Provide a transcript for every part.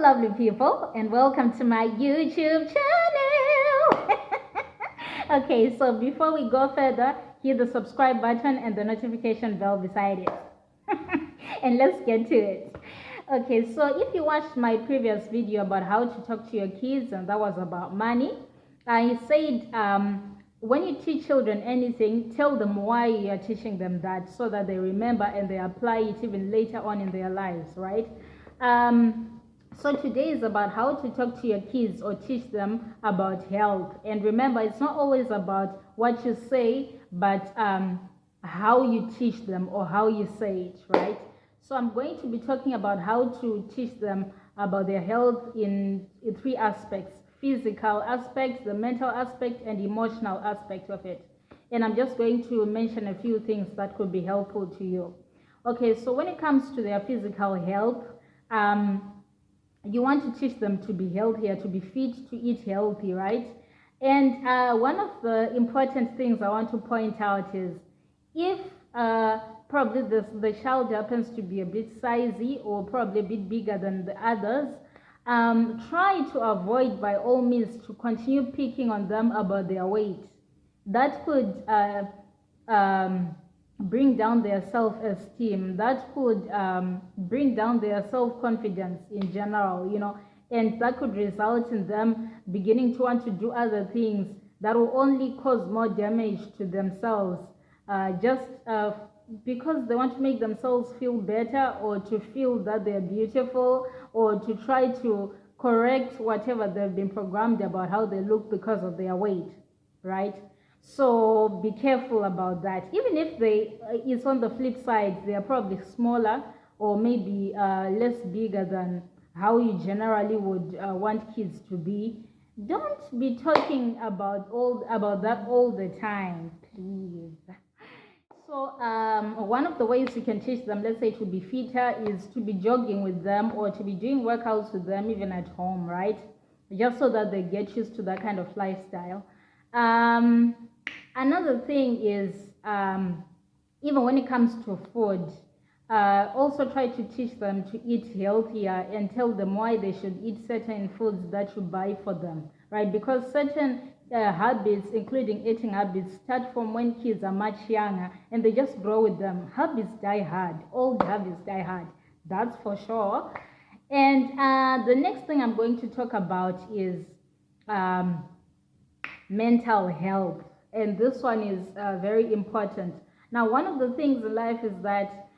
lovely people, and welcome to my YouTube channel. Okay, so before we go further, hit the subscribe button and the notification bell beside it. And let's get to it. Okay, so if you watched my previous video about how to talk to your kids, and that was about money, I said when you teach children anything, tell them why you are teaching them that, so that they remember and they apply it even later on in their lives, right? So today is about how to talk to your kids or teach them about health. And remember, it's not always about what you say, but how you teach them or how you say it, right? So I'm going to be talking about how to teach them about their health in three aspects: physical aspect, the mental aspect, and emotional aspect of it. And I'm just going to mention a few things that could be helpful to you. Okay, so when it comes to their physical health, you want to teach them to be healthier, to be fit, to eat healthy, right? And one of the important things I want to point out is if probably the child happens to be a bit sizey or probably a bit bigger than the others, try to avoid by all means to continue picking on them about their weight. That could bring down their self-esteem. That could bring down their self-confidence in general, and that could result in them beginning to want to do other things that will only cause more damage to themselves, just because they want to make themselves feel better, or to feel that they're beautiful, or to try to correct whatever they've been programmed about how they look because of their weight, right? So be careful about that. Even if it's on the flip side, they are probably smaller or maybe less bigger than how you generally would want kids to be. Don't be talking about that all the time, please. So one of the ways you can teach them, let's say, to be fitter, is to be jogging with them or to be doing workouts with them even at home, right? Just so that they get used to that kind of lifestyle. Another thing is, even when it comes to food, also try to teach them to eat healthier and tell them why they should eat certain foods that you buy for them, right? Because certain habits, including eating habits, start from when kids are much younger and they just grow with them. Habits die hard. Old habits die hard. That's for sure. And the next thing I'm going to talk about is mental health, and this one is very important. Now, one of the things in life is that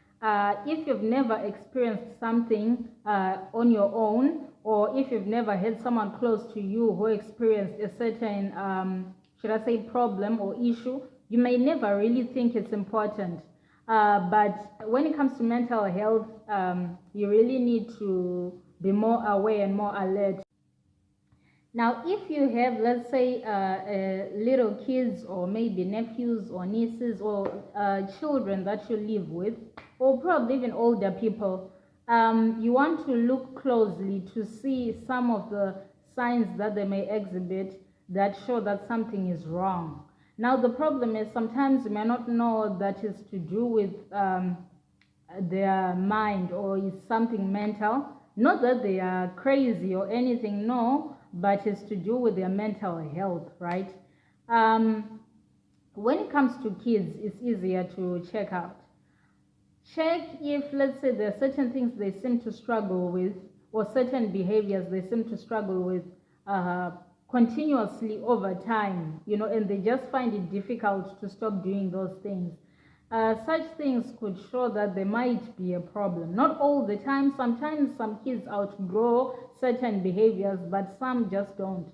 if you've never experienced something on your own, or if you've never had someone close to you who experienced a certain, should I say, problem or issue, you may never really think it's important. But when it comes to mental health, you really need to be more aware and more alert. Now, if you have, let's say, little kids or maybe nephews or nieces or children that you live with, or probably even older people, you want to look closely to see some of the signs that they may exhibit that show that something is wrong. Now, the problem is sometimes you may not know that it's to do with their mind or it's something mental. Not that they are crazy or anything, no, but it's to do with their mental health, right? When it comes to kids, it's easier to check out. Check if, let's say, there are certain things they seem to struggle with, or certain behaviors they seem to struggle with continuously over time, and they just find it difficult to stop doing those things. Such things could show that there might be a problem. Not all the time. Sometimes some kids outgrow certain behaviors, but some just don't,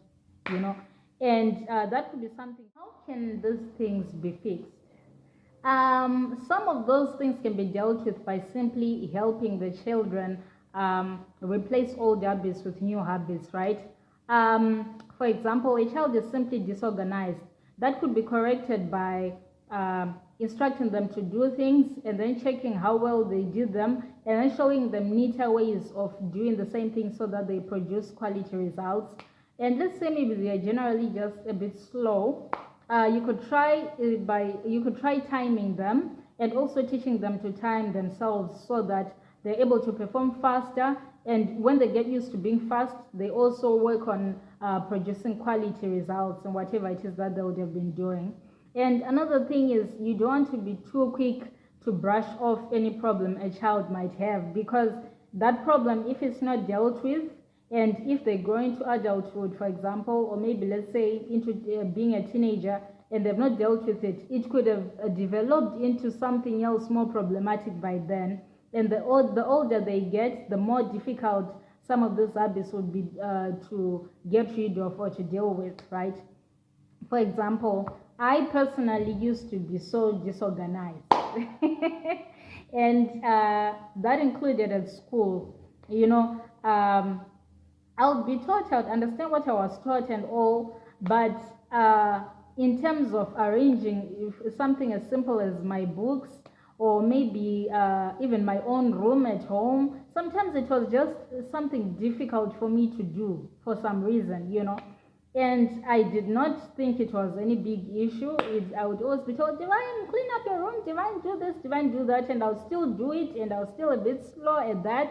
and that could be something. How can these things be fixed? Some of those things can be dealt with by simply helping the children replace old habits with new habits, right? For example, a child is simply disorganized. That could be corrected by instructing them to do things and then checking how well they did them, and then showing them neater ways of doing the same thing so that they produce quality results. And let's say maybe they are generally just a bit slow. You could try timing them and also teaching them to time themselves so that they're able to perform faster And when they get used to being fast, they also work on producing quality results and whatever it is that they would have been doing. And another thing is, you don't want to be too quick to brush off any problem a child might have, because that problem, if it's not dealt with, and if they grow into adulthood, for example, or maybe let's say into being a teenager, and they've not dealt with it, it could have developed into something else more problematic by then. And the older they get, the more difficult some of those habits would be to get rid of or to deal with, right? For example, I personally used to be so disorganized. And that included at school. I would be taught, I would understand what I was taught and all, but in terms of arranging something as simple as my books, or maybe even my own room at home, sometimes it was just something difficult for me to do for some reason, And I did not think it was any big issue. I would always be told, Divine, clean up your room, Divine, do this, Divine, do that, and I'll still do it, and I was still a bit slow at that.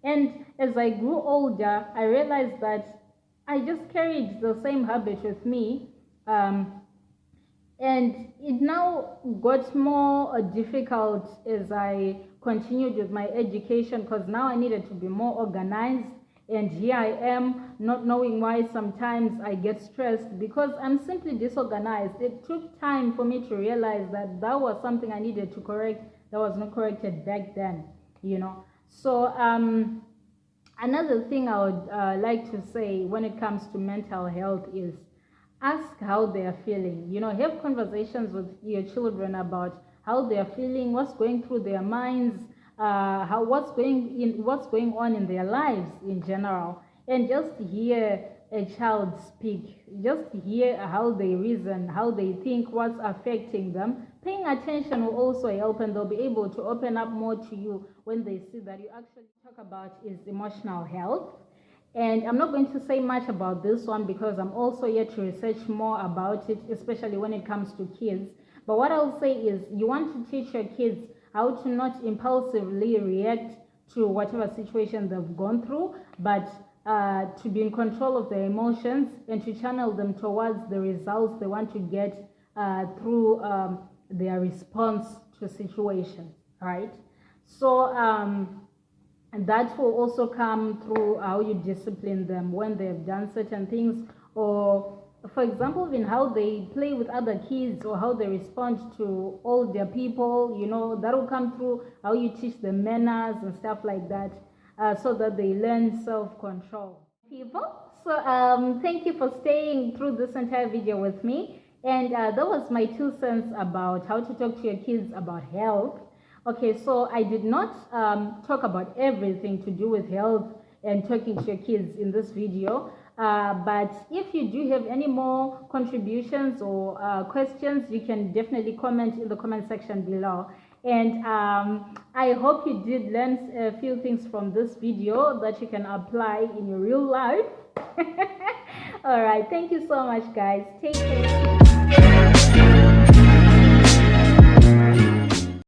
And as I grew older, I realized that I just carried the same habit with me. And it now got more difficult as I continued with my education, because now I needed to be more organized. And here I am, not knowing why sometimes I get stressed, because I'm simply disorganized. It took time for me to realize that that was something I needed to correct that was not corrected back then, So another thing I would like to say when it comes to mental health is, ask how they are feeling. Have conversations with your children about how they are feeling, what's going through their minds, what's going on in their lives in general, and just hear a child speak. Just hear how they reason, how they think, what's affecting them. Paying attention will also help, and they'll be able to open up more to you when they see that you actually talk about is emotional health. And I'm not going to say much about this one because I'm also yet to research more about it, especially when it comes to kids. But what I'll say is, you want to teach your kids how to not impulsively react to whatever situation they've gone through, but to be in control of their emotions and to channel them towards the results they want to get through their response to situations, right? So, and that will also come through how you discipline them when they've done certain things, or for example, even how they play with other kids or how they respond to older people, that will come through how you teach them manners and stuff like that, so that they learn self-control. People, so thank you for staying through this entire video with me. And that was my 2 cents about how to talk to your kids about health. Okay, so I did not talk about everything to do with health and talking to your kids in this video, but if you do have any more contributions or questions, you can definitely comment in the comment section below. And I hope you did learn a few things from this video that you can apply in your real life. All right, thank you so much, guys. Take care.